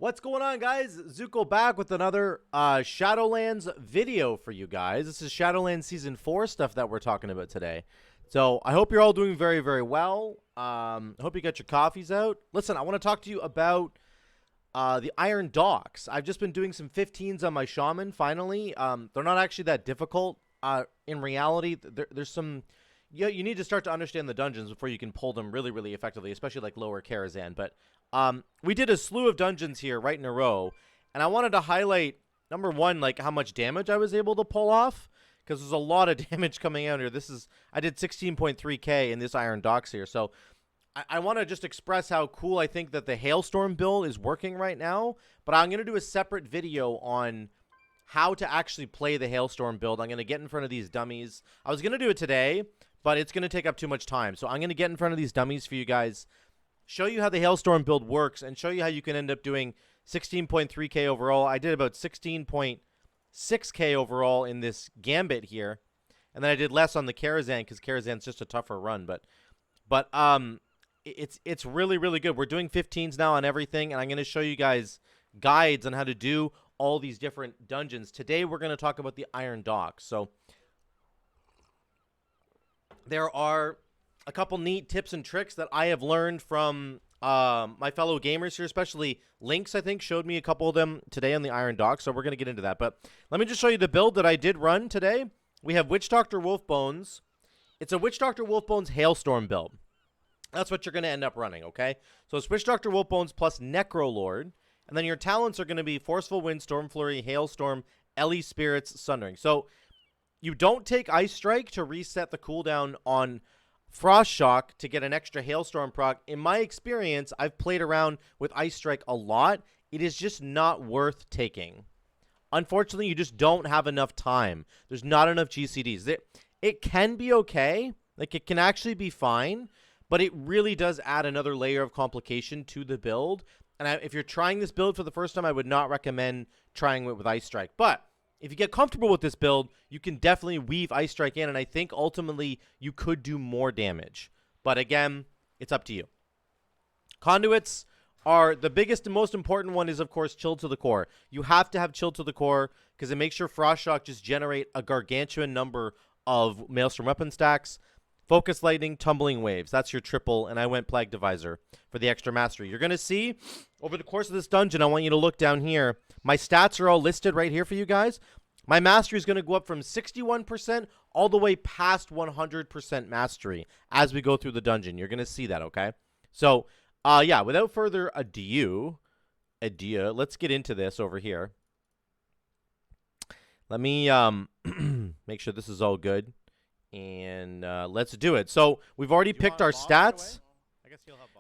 What's going on, guys? Zuko back with another Shadowlands video for you guys. This is Shadowlands Season 4 stuff that we're talking about today. So I hope you're all doing very, very well. I hope you got your coffees out. Listen, I want to talk to you about the Iron Docks. I've just been doing some 15s on my Shaman, finally. They're not actually that difficult. In reality, there's some... You need to start to understand the dungeons before you can pull them really, really effectively, especially like lower Karazhan. But we did a slew of dungeons here right in a row, and I wanted to highlight, number one, like how much damage I was able to pull off, because there's a lot of damage coming out here. I did 16.3k in this Iron Docks here, so I want to just express how cool I think that the Hailstorm build is working right now, but I'm going to do a separate video on how to actually play the Hailstorm build. I'm going to get in front of these dummies. I was going to do it today, but it's going to take up too much time. So I'm going to get in front of these dummies for you guys, show you how the Hailstorm build works, and show you how you can end up doing 16.3k overall. I did about 16.6k overall in this Gambit here, and then I did less on the Karazhan because Karazhan's just a tougher run. But it's really, really good. We're doing 15s now on everything, and I'm going to show you guys guides on how to do all these different dungeons. Today we're going to talk about the Iron Docks. So there are a couple neat tips and tricks that I have learned from my fellow gamers here, especially Xlynks, I think, showed me a couple of them today on the Iron Docks, so we're going to get into that. But let me just show you the build that I did run today. We have Witch Doctor Wolfbones. It's a Witch Doctor Wolfbones Hailstorm build. That's what you're going to end up running, okay? So it's Witch Doctor Wolfbones plus Necrolord, and then your talents are going to be Forceful Wind, Storm Flurry, Hailstorm, Ellie Spirits, Sundering. So you don't take Ice Strike to reset the cooldown on Frost Shock to get an extra Hailstorm proc. In my experience, I've played around with Ice Strike a lot. It is just not worth taking. Unfortunately, you just don't have enough time. There's not enough GCDs. It can be okay. Like, it can actually be fine, but it really does add another layer of complication to the build. And if you're trying this build for the first time, I would not recommend trying it with Ice Strike. But if you get comfortable with this build, you can definitely weave Ice Strike in, and I think ultimately you could do more damage. But again, it's up to you. Conduits are the biggest and most important one is, of course, Chill to the Core. You have to have Chill to the Core because it makes your Frost Shock just generate a gargantuan number of Maelstrom weapon stacks. Focus Lightning, Tumbling Waves. That's your triple, and I went Plague Divisor for the extra mastery. You're going to see over the course of this dungeon, I want you to look down here. My stats are all listed right here for you guys. My mastery is going to go up from 61% all the way past 100% mastery as we go through the dungeon. You're going to see that, okay? So, yeah, without further ado, let's get into this over here. Let me make sure this is all good. And let's do it. So we've already picked our stats.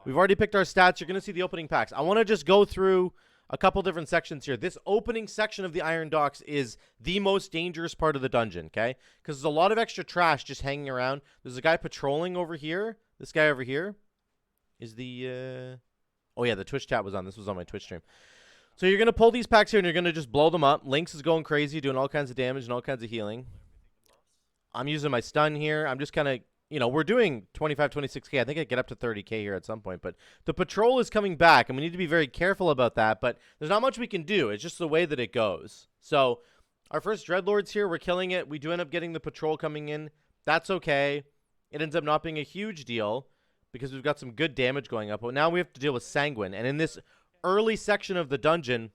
We've already picked our stats. You're going to see the opening packs. I want to just go through a couple different sections here. This opening section of the Iron Docks is the most dangerous part of the dungeon, okay? Because there's a lot of extra trash just hanging around. There's a guy patrolling over here. This guy over here is the... Oh, yeah, the Twitch chat was on. This was on my Twitch stream. So you're going to pull these packs here, and you're going to just blow them up. Xlynks is going crazy, doing all kinds of damage and all kinds of healing. I'm using my stun here. I'm just kind of, we're doing 25, 26k. I think I get up to 30k here at some point. But the patrol is coming back, and we need to be very careful about that. But there's not much we can do. It's just the way that it goes. So our first Dreadlords here, we're killing it. We do end up getting the patrol coming in. That's okay. It ends up not being a huge deal because we've got some good damage going up. But now we have to deal with Sanguine. And in this early section of the dungeon,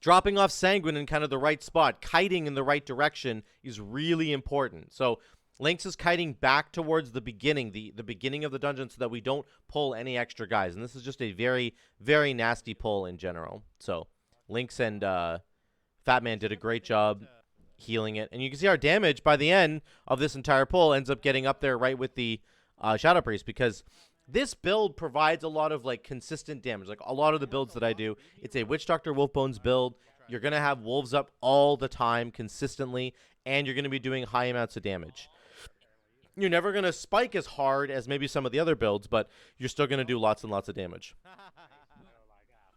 dropping off Sanguine in kind of the right spot, kiting in the right direction is really important. So Xlynks is kiting back towards the beginning, the beginning of the dungeon, so that we don't pull any extra guys. And this is just a very, very nasty pull in general. So Xlynks and Fatman did a great job healing it. And you can see our damage by the end of this entire pull ends up getting up there right with the Shadow Priest, because this build provides a lot of, like, consistent damage. Like, a lot of the builds that I do, it's a Witch Doctor Wolfbones build. You're going to have wolves up all the time, consistently, and you're going to be doing high amounts of damage. You're never going to spike as hard as maybe some of the other builds, but you're still going to do lots and lots of damage.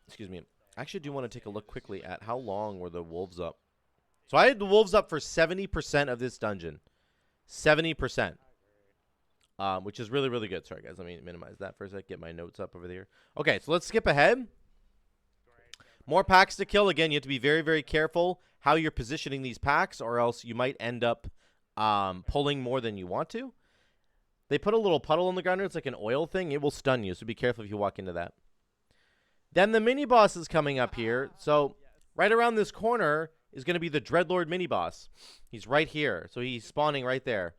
Excuse me. I actually do want to take a look quickly at how long were the wolves up. So I had the wolves up for 70% of this dungeon. 70%. Which is really, really good. Sorry, guys. Let me minimize that for a sec. Get my notes up over there. Okay, so let's skip ahead. More packs to kill. Again, you have to be very, very careful how you're positioning these packs, or else you might end up pulling more than you want to. They put a little puddle on the ground. It's like an oil thing. It will stun you, so be careful if you walk into that. Then the mini-boss is coming up here. So right around this corner is going to be the Dreadlord Mini-boss. He's right here. So he's spawning right there.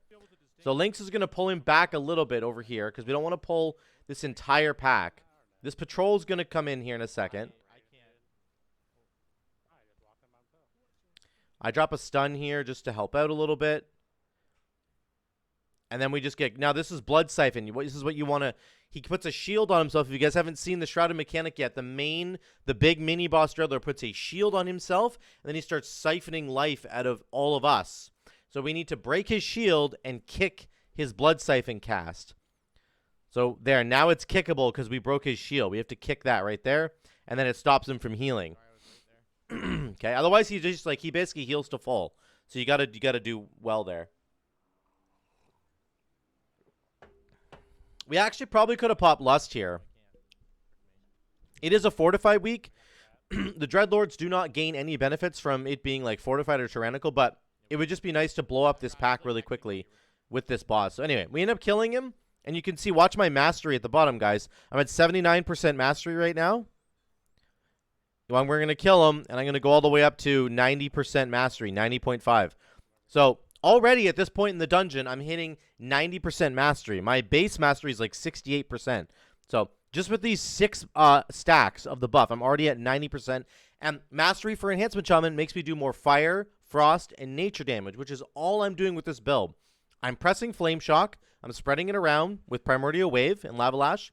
So Lynx is going to pull him back a little bit over here because we don't want to pull this entire pack. This patrol is going to come in here in a second. I drop a stun here just to help out a little bit. And then we just get... Now, this is Blood Siphon. This is what you want to... He puts a shield on himself. If you guys haven't seen the Shrouded mechanic yet, the big mini-boss Dreadlord puts a shield on himself, and then he starts siphoning life out of all of us. So we need to break his shield and kick his Blood Siphon cast. So there, now it's kickable because we broke his shield. We have to kick that right there, and then it stops him from healing. Okay, otherwise he just he basically heals to full. So you gotta do well there. We actually probably could have popped Lust here. It is a fortified week. The Dreadlords do not gain any benefits from it being like fortified or tyrannical, but it would just be nice to blow up this pack really quickly with this boss. So anyway, we end up killing him, and you can see, watch my mastery at the bottom, guys. I'm at 79% mastery right now. Well, we're going to kill him, and I'm going to go all the way up to 90% mastery, 90.5. So already at this point in the dungeon, I'm hitting 90% mastery. My base mastery is like 68%. So just with these 6 stacks of the buff, I'm already at 90%. And mastery for Enhancement Shaman makes me do more fire, frost, and nature damage, which is all I'm doing with this build. I'm pressing Flame Shock. I'm spreading it around with Primordial Wave and Lava Lash.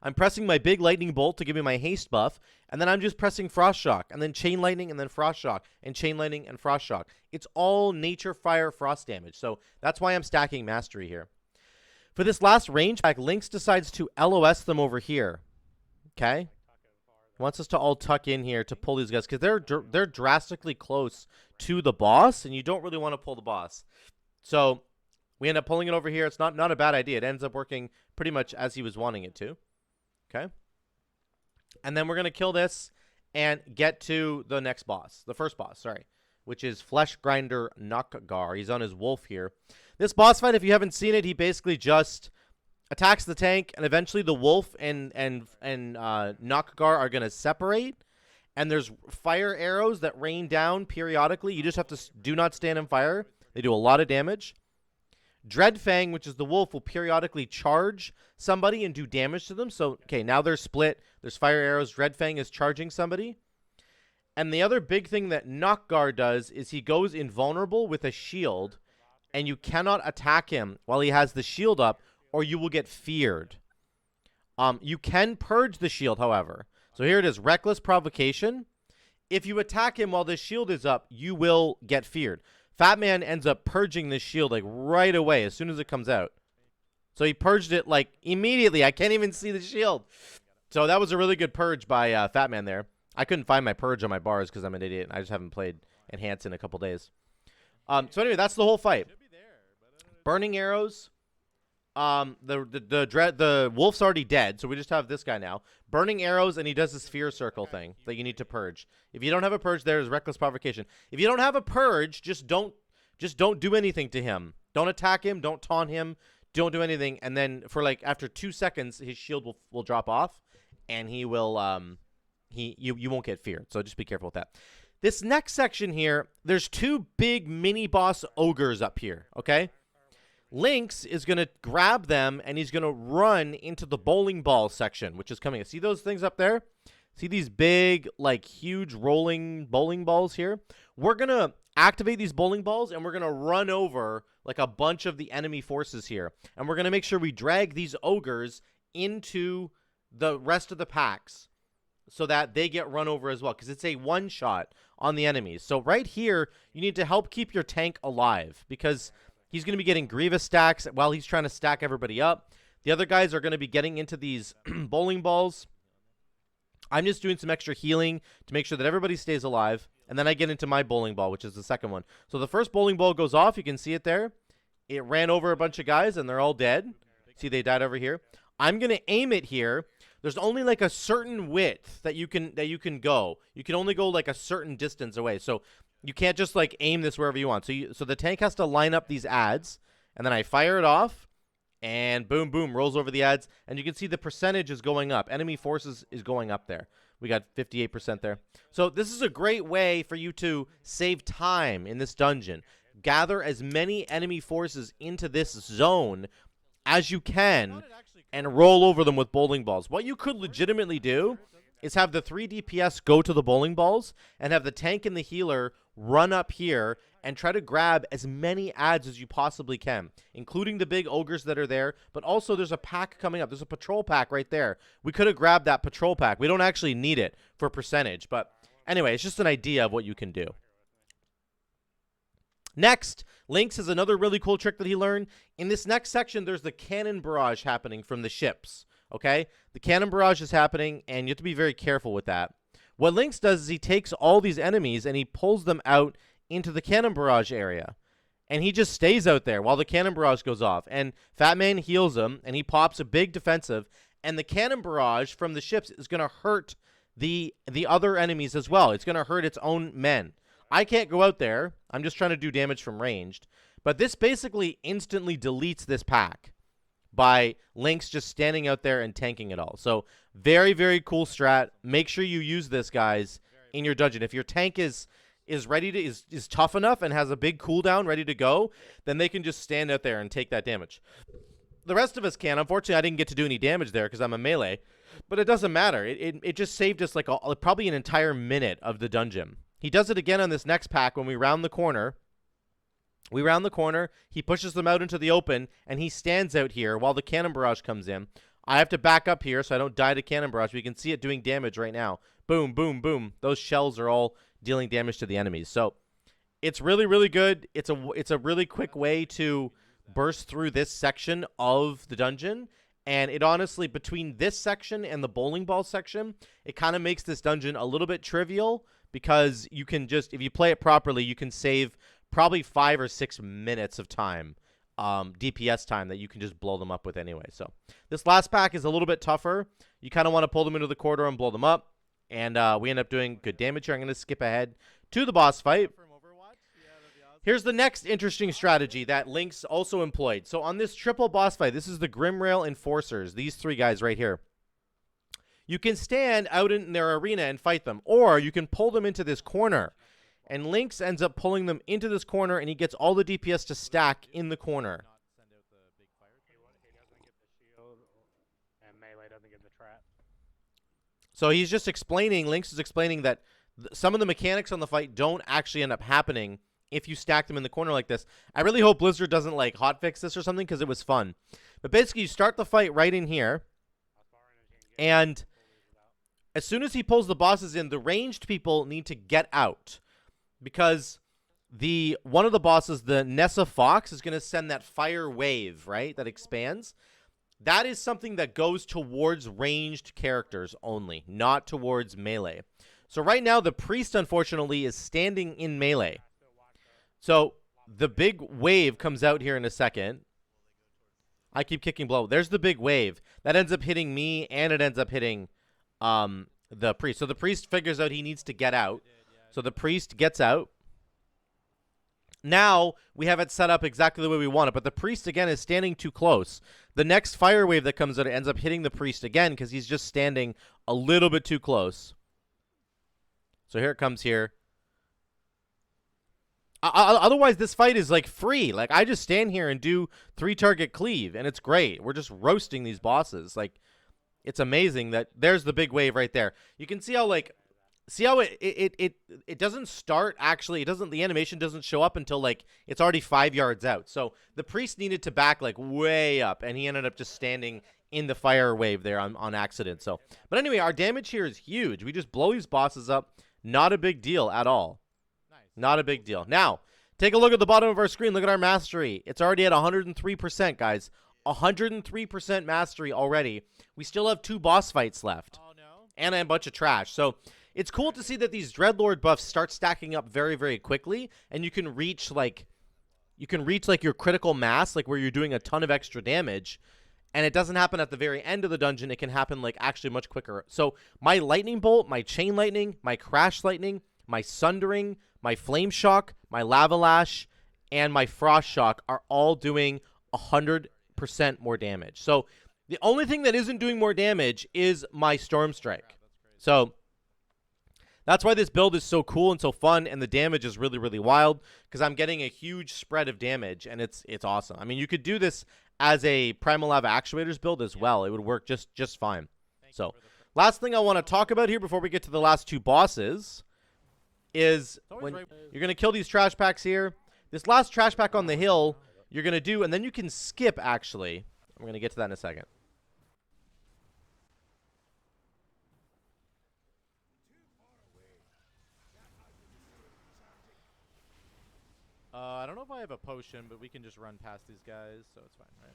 I'm pressing my big Lightning Bolt to give me my haste buff, and then I'm just pressing Frost Shock, and then Chain Lightning, and then Frost Shock, and Chain Lightning, and Frost Shock. It's all nature, fire, frost damage, so that's why I'm stacking mastery here. For this last range pack, Lynx decides to LOS them over here, okay? He wants us to all tuck in here to pull these guys, because they're drastically close to the boss, and you don't really want to pull the boss. So we end up pulling it over here. It's not a bad idea. It ends up working pretty much as he was wanting it to. Okay, and then we're going to kill this and get to the next boss, the first boss, sorry, which is Fleshrender Nok'gar. He's on his wolf here. This boss fight, if you haven't seen it, he basically just attacks the tank, and eventually the wolf and Nok'gar are going to separate, and there's fire arrows that rain down periodically. You just have to do not stand in fire. They do a lot of damage. Dreadfang, which is the wolf, will periodically charge somebody and do damage to them. So, okay, now they're split. There's fire arrows. Dreadfang is charging somebody. And the other big thing that Nok'gar does is he goes invulnerable with a shield, and you cannot attack him while he has the shield up, or you will get feared. You can purge the shield, however. So here it is, Reckless Provocation. If you attack him while the shield is up, you will get feared. Fat Man ends up purging this shield like right away as soon as it comes out. So he purged it like immediately. I can't even see the shield. So that was a really good purge by Fat Man there. I couldn't find my purge on my bars because I'm an idiot. I just haven't played Enhance in a couple days. So anyway, that's the whole fight. Burning arrows. The wolf's already dead, so we just have this guy now. Burning arrows, and he does this fear circle thing that you need to purge. If you don't have a purge, there is Reckless Provocation. If you don't have a purge, just don't do anything to him. Don't attack him. Don't taunt him. Don't do anything. And then for like after 2 seconds, his shield will drop off, and he will you won't get feared. So just be careful with that. This next section here, there's 2 big mini boss ogres up here. Okay. Lynx is going to grab them, and he's going to run into the bowling ball section, which is coming. See those things up there? See these big, like, huge rolling bowling balls here? We're going to activate these bowling balls, and we're going to run over, like, a bunch of the enemy forces here. And we're going to make sure we drag these ogres into the rest of the packs so that they get run over as well, because it's a one-shot on the enemies. So right here, you need to help keep your tank alive, because he's going to be getting Grievous stacks while he's trying to stack everybody up. The other guys are going to be getting into these bowling balls. I'm just doing some extra healing to make sure that everybody stays alive. And then I get into my bowling ball, which is the second one. So the first bowling ball goes off. You can see it there. It ran over a bunch of guys, and they're all dead. See, they died over here. I'm going to aim it here. there's only like a certain width that you can go. You can only go like a certain distance away. So you can't just like aim this wherever you want. So the tank has to line up these adds, and then I fire it off, and boom, boom, rolls over the adds, and you can see the percentage is going up. Enemy forces is going up there. We got 58% there. So this is a great way for you to save time in this dungeon. Gather as many enemy forces into this zone as you can and roll over them with bowling balls. What you could legitimately do is have the 3 DPS go to the bowling balls and have the tank and the healer run up here and try to grab as many adds as you possibly can, including the big ogres that are there, but also there's a pack coming up. There's a patrol pack right there. We could have grabbed that patrol pack. We don't actually need it for percentage, but anyway, it's just an idea of what you can do. Next, Xlynks has another really cool trick that he learned. In this next section, there's the cannon barrage happening from the ships, okay? The cannon barrage is happening, and you have to be very careful with that. What Xlynks does is he takes all these enemies and he pulls them out into the cannon barrage area. And he just stays out there while the cannon barrage goes off. And Fat Man heals him, and he pops a big defensive. And the cannon barrage from the ships is going to hurt the other enemies as well. It's going to hurt its own men. I can't go out there. I'm just trying to do damage from ranged. But this basically instantly deletes this pack by Xlynks just standing out there and tanking it all. So very, very cool strat. Make sure you use this, guys, in your dungeon. If your tank is ready to is tough enough and has a big cooldown ready to go, then they can just stand out there and take that damage. The rest of us can. Unfortunately, I didn't get to do any damage there because I'm a melee, but it doesn't matter. It just saved us like probably an entire minute of the dungeon. He does it again on this next pack when we round the corner. We round the corner, he pushes them out into the open, and he stands out here while the cannon barrage comes in. I have to back up here so I don't die to cannon barrage. We can see it doing damage right now. Boom, boom, boom. Those shells are all dealing damage to the enemies. So it's really, really good. It's a really quick way to burst through this section of the dungeon. And it honestly, between this section and the bowling ball section, it kind of makes this dungeon a little bit trivial because you can just, if you play it properly, you can save probably 5 or 6 minutes of time, DPS time, that you can just blow them up with anyway. So this last pack is a little bit tougher. You kind of want to pull them into the corridor and blow them up. And we end up doing good damage here. I'm going to skip ahead to the boss fight. Here's the next interesting strategy that Xlynks also employed. So on this triple boss fight, this is the Grimrail Enforcers, these 3 guys right here. You can stand out in their arena and fight them, or you can pull them into this corner. And Xlynks ends up pulling them into this corner, and he gets all the DPS to stack in the corner. So he's just explaining, Xlynks is explaining that some of the mechanics on the fight don't actually end up happening if you stack them in the corner like this. I really hope Blizzard doesn't like hotfix this or something because it was fun. But basically, you start the fight right in here, and as soon as he pulls the bosses in, the ranged people need to get out. Because one of the bosses, the Nessa Fox, is going to send that fire wave, right, that expands. That is something that goes towards ranged characters only, not towards melee. So right now, the priest, unfortunately, is standing in melee. So the big wave comes out here in a second. I keep kicking blow. There's the big wave. That ends up hitting me, and it ends up hitting the priest. So the priest figures out he needs to get out. So the priest gets out. Now we have it set up exactly the way we want it, but the priest, again, is standing too close. The next fire wave that comes out ends up hitting the priest again because he's just standing a little bit too close. So here it comes here. Otherwise, this fight is, like, free. Like, I just stand here and do 3-target cleave, and it's great. We're just roasting these bosses. Like, it's amazing that there's the big wave right there. You can see how, like, it doesn't start, actually. The animation doesn't show up until, like, it's already 5 yards out. So the priest needed to back, like, way up, and he ended up just standing in the fire wave there on accident. So, but anyway, our damage here is huge. We just blow these bosses up. Not a big deal at all. Not a big deal. Now, take a look at the bottom of our screen. Look at our mastery. It's already at 103%, guys. 103% mastery already. We still have 2 boss fights left. Oh, no. And a bunch of trash. So it's cool to see that these Dreadlord buffs start stacking up very, very quickly. And you can reach, like, your critical mass, like, where you're doing a ton of extra damage. and it doesn't happen at the very end of the dungeon. It can happen like actually much quicker. So my lightning bolt, my chain lightning, my crash lightning, my sundering, my flame shock, my lava lash, and my frost shock are all doing 100% more damage. So the only thing that isn't doing more damage is my storm strike. So that's why this build is so cool and so fun, and the damage is really, really wild, because I'm getting a huge spread of damage, and it's awesome. I mean, you could do this as a Primal Lava Actuators build as well. It would work just fine. So last thing I want to talk about here before we get to the last two bosses is when you're going to kill these trash packs here. This last trash pack on the hill you're going to do, and then you can skip, actually. I'm going to get to that in a second. I don't know if I have a potion, but we can just run past these guys, so it's fine, right?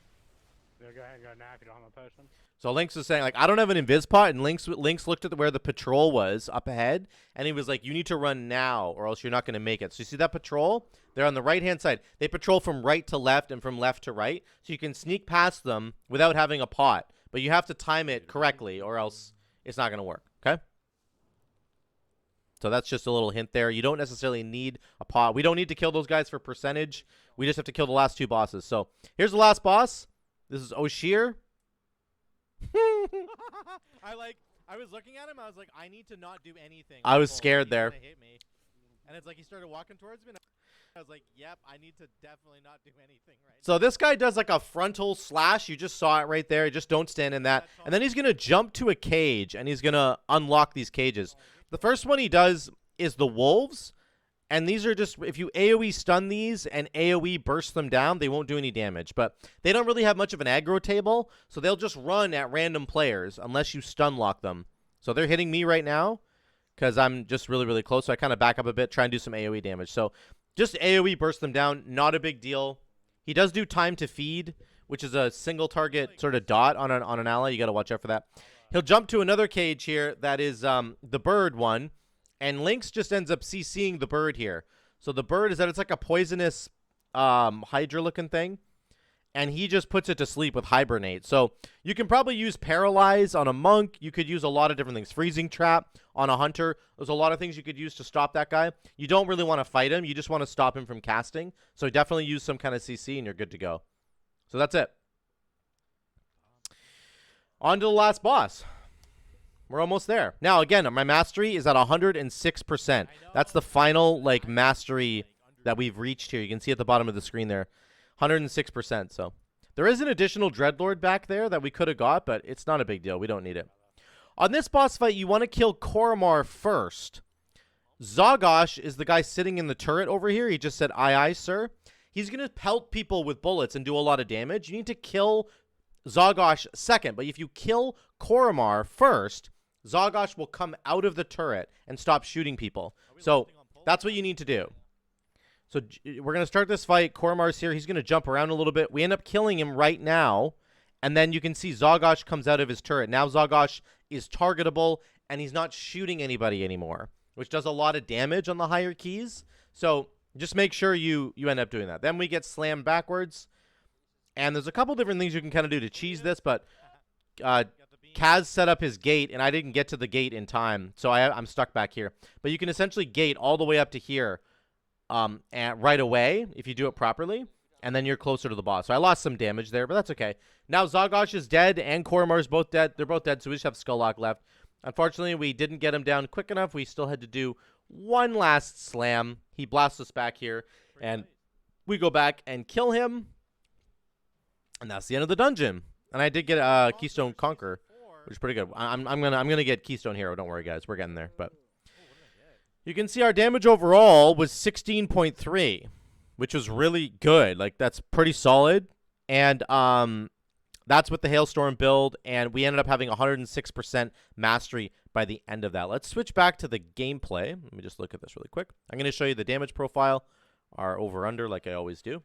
Yeah, go ahead and go now if you don't have a potion. So Lynx was saying, like, I don't have an Invis pot, and Lynx looked at where the patrol was up ahead, and he was like, you need to run now, or else you're not going to make it. So you see that patrol? They're on the right-hand side. They patrol from right to left and from left to right, so you can sneak past them without having a pot, but you have to time it correctly, or else it's not going to work, okay? So that's just a little hint there. You don't necessarily need a pot. We don't need to kill those guys for percentage. We just have to kill the last two bosses. So here's the last boss. This is Oshir. I was looking at him. I was like, I need to not do anything. I was scared there. Hit me. And it's like he started walking towards me. And I was like, yep, I need to definitely not do anything right now. So this guy does like a frontal slash. You just saw it right there. You just don't stand in that. And then he's going to jump to a cage, and he's going to unlock these cages. The first one he does is the wolves. And these are just, if you AoE stun these and AoE burst them down, they won't do any damage. But they don't really have much of an aggro table, so they'll just run at random players unless you stun lock them. So they're hitting me right now because I'm just really, really close. So I kind of back up a bit, try and do some AoE damage. So just AoE burst them down, not a big deal. He does do time to feed, which is a single target sort of dot on an ally. You got to watch out for that. He'll jump to another cage here that is the bird one. And Lynx just ends up CCing the bird here. So the bird is that it's like a poisonous Hydra-looking thing. And he just puts it to sleep with Hibernate. So you can probably use Paralyze on a monk. You could use a lot of different things. Freezing Trap on a hunter. There's a lot of things you could use to stop that guy. You don't really want to fight him. You just want to stop him from casting. So definitely use some kind of CC and you're good to go. So that's it. On to the last boss. We're almost there. Now, again, my mastery is at 106%. That's the final, like, mastery that we've reached here. You can see at the bottom of the screen there. 106%. So there is an additional Dreadlord back there that we could have got, but it's not a big deal. We don't need it. On this boss fight, you want to kill Koromar first. Zagosh is the guy sitting in the turret over here. He just said, aye, aye, sir. He's going to pelt people with bullets and do a lot of damage. You need to kill Zagosh second. But if you kill Koromar first, Zagosh will come out of the turret and stop shooting people. So that's what you need to do. So we're going to start this fight. Koromar's here. He's going to jump around a little bit. We end up killing him right now. And then you can see Zagosh comes out of his turret. Now Zagosh is targetable, and he's not shooting anybody anymore, which does a lot of damage on the higher keys. So just make sure you end up doing that. Then we get slammed backwards. And there's a couple different things you can kind of do to cheese this, but Kaz set up his gate, and I didn't get to the gate in time, so I'm stuck back here. But you can essentially gate all the way up to here and right away if you do it properly, and then you're closer to the boss. So I lost some damage there, but that's okay. Now Zagosh is dead, and Koromar's both dead. They're both dead, so we just have Skulloc left. Unfortunately, we didn't get him down quick enough. We still had to do one last slam. He blasts us back here, and we go back and kill him, and that's the end of the dungeon. And I did get Keystone Conquer, which is pretty good. I'm gonna get Keystone Hero. Don't worry, guys. We're getting there. But you can see our damage overall was 16.3, which was really good. Like, that's pretty solid. And that's with the Hailstorm build. And we ended up having 106% mastery by the end of that. Let's switch back to the gameplay. Let me just look at this really quick. I'm going to show you the damage profile, our over-under, like I always do.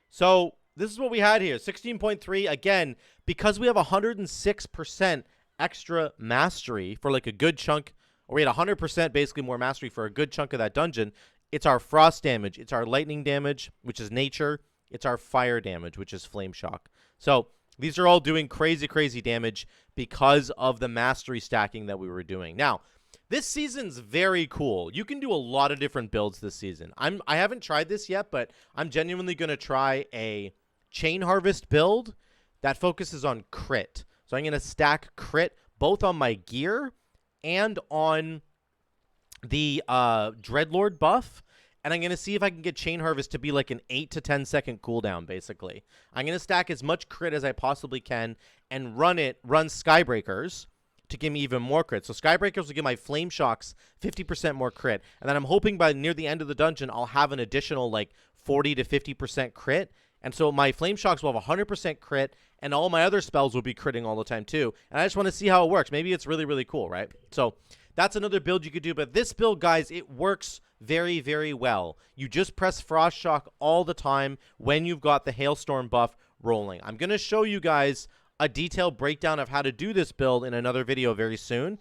So this is what we had here, 16.3. Again, because we have 106% extra mastery for like a good chunk, or we had 100% basically more mastery for a good chunk of that dungeon, it's our frost damage, it's our lightning damage, which is nature, it's our fire damage, which is flame shock. So These are all doing crazy, crazy damage because of the mastery stacking that we were doing. Now, this season's very cool. You can do a lot of different builds this season. I haven't tried this yet, but I'm genuinely going to try a Chain Harvest build that focuses on crit. So I'm going to stack crit both on my gear and on the Dreadlord buff. And I'm going to see if I can get Chain Harvest to be like an 8 to 10 second cooldown, basically. I'm going to stack as much crit as I possibly can and run Skybreakers to give me even more crit. So Skybreakers will give my Flame Shocks 50% more crit. And then I'm hoping by near the end of the dungeon, I'll have an additional like 40 to 50% crit. And so my Flame Shocks will have 100% crit, and all my other spells will be critting all the time too. And I just want to see how it works. Maybe it's really, really cool, right? So that's another build you could do. But this build, guys, it works very, very well. You just press Frost Shock all the time when you've got the Hailstorm buff rolling. I'm going to show you guys a detailed breakdown of how to do this build in another video very soon.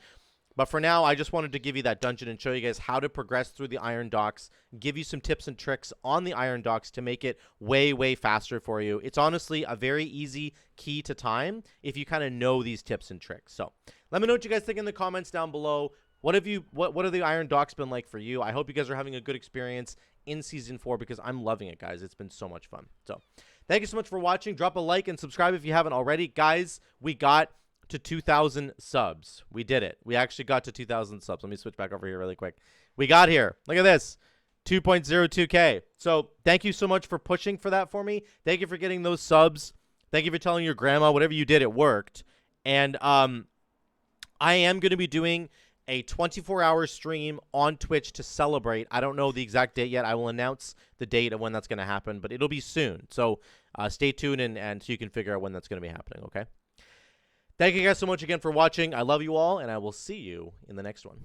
But for now, I just wanted to give you that dungeon and show you guys how to progress through the Iron Docks, give you some tips and tricks on the Iron Docks to make it way, way faster for you. It's honestly a very easy key to time if you kind of know these tips and tricks. So let me know what you guys think in the comments down below. What have the Iron Docks been like for you? I hope you guys are having a good experience in Season 4 because I'm loving it, guys. It's been so much fun. So thank you so much for watching. Drop a like and subscribe if you haven't already. Guys, we got to 2,000 subs. We did it. We actually got to 2,000 subs. Let me switch back over here really quick. We got here. Look at this. 2.02K. So thank you so much for pushing for that for me. Thank you for getting those subs. Thank you for telling your grandma. Whatever you did, it worked. And I am going to be doing a 24-hour stream on Twitch to celebrate. I don't know the exact date yet. I will announce the date of when that's going to happen, but it'll be soon. So stay tuned and so you can figure out when that's going to be happening, okay? Thank you guys so much again for watching. I love you all, and I will see you in the next one.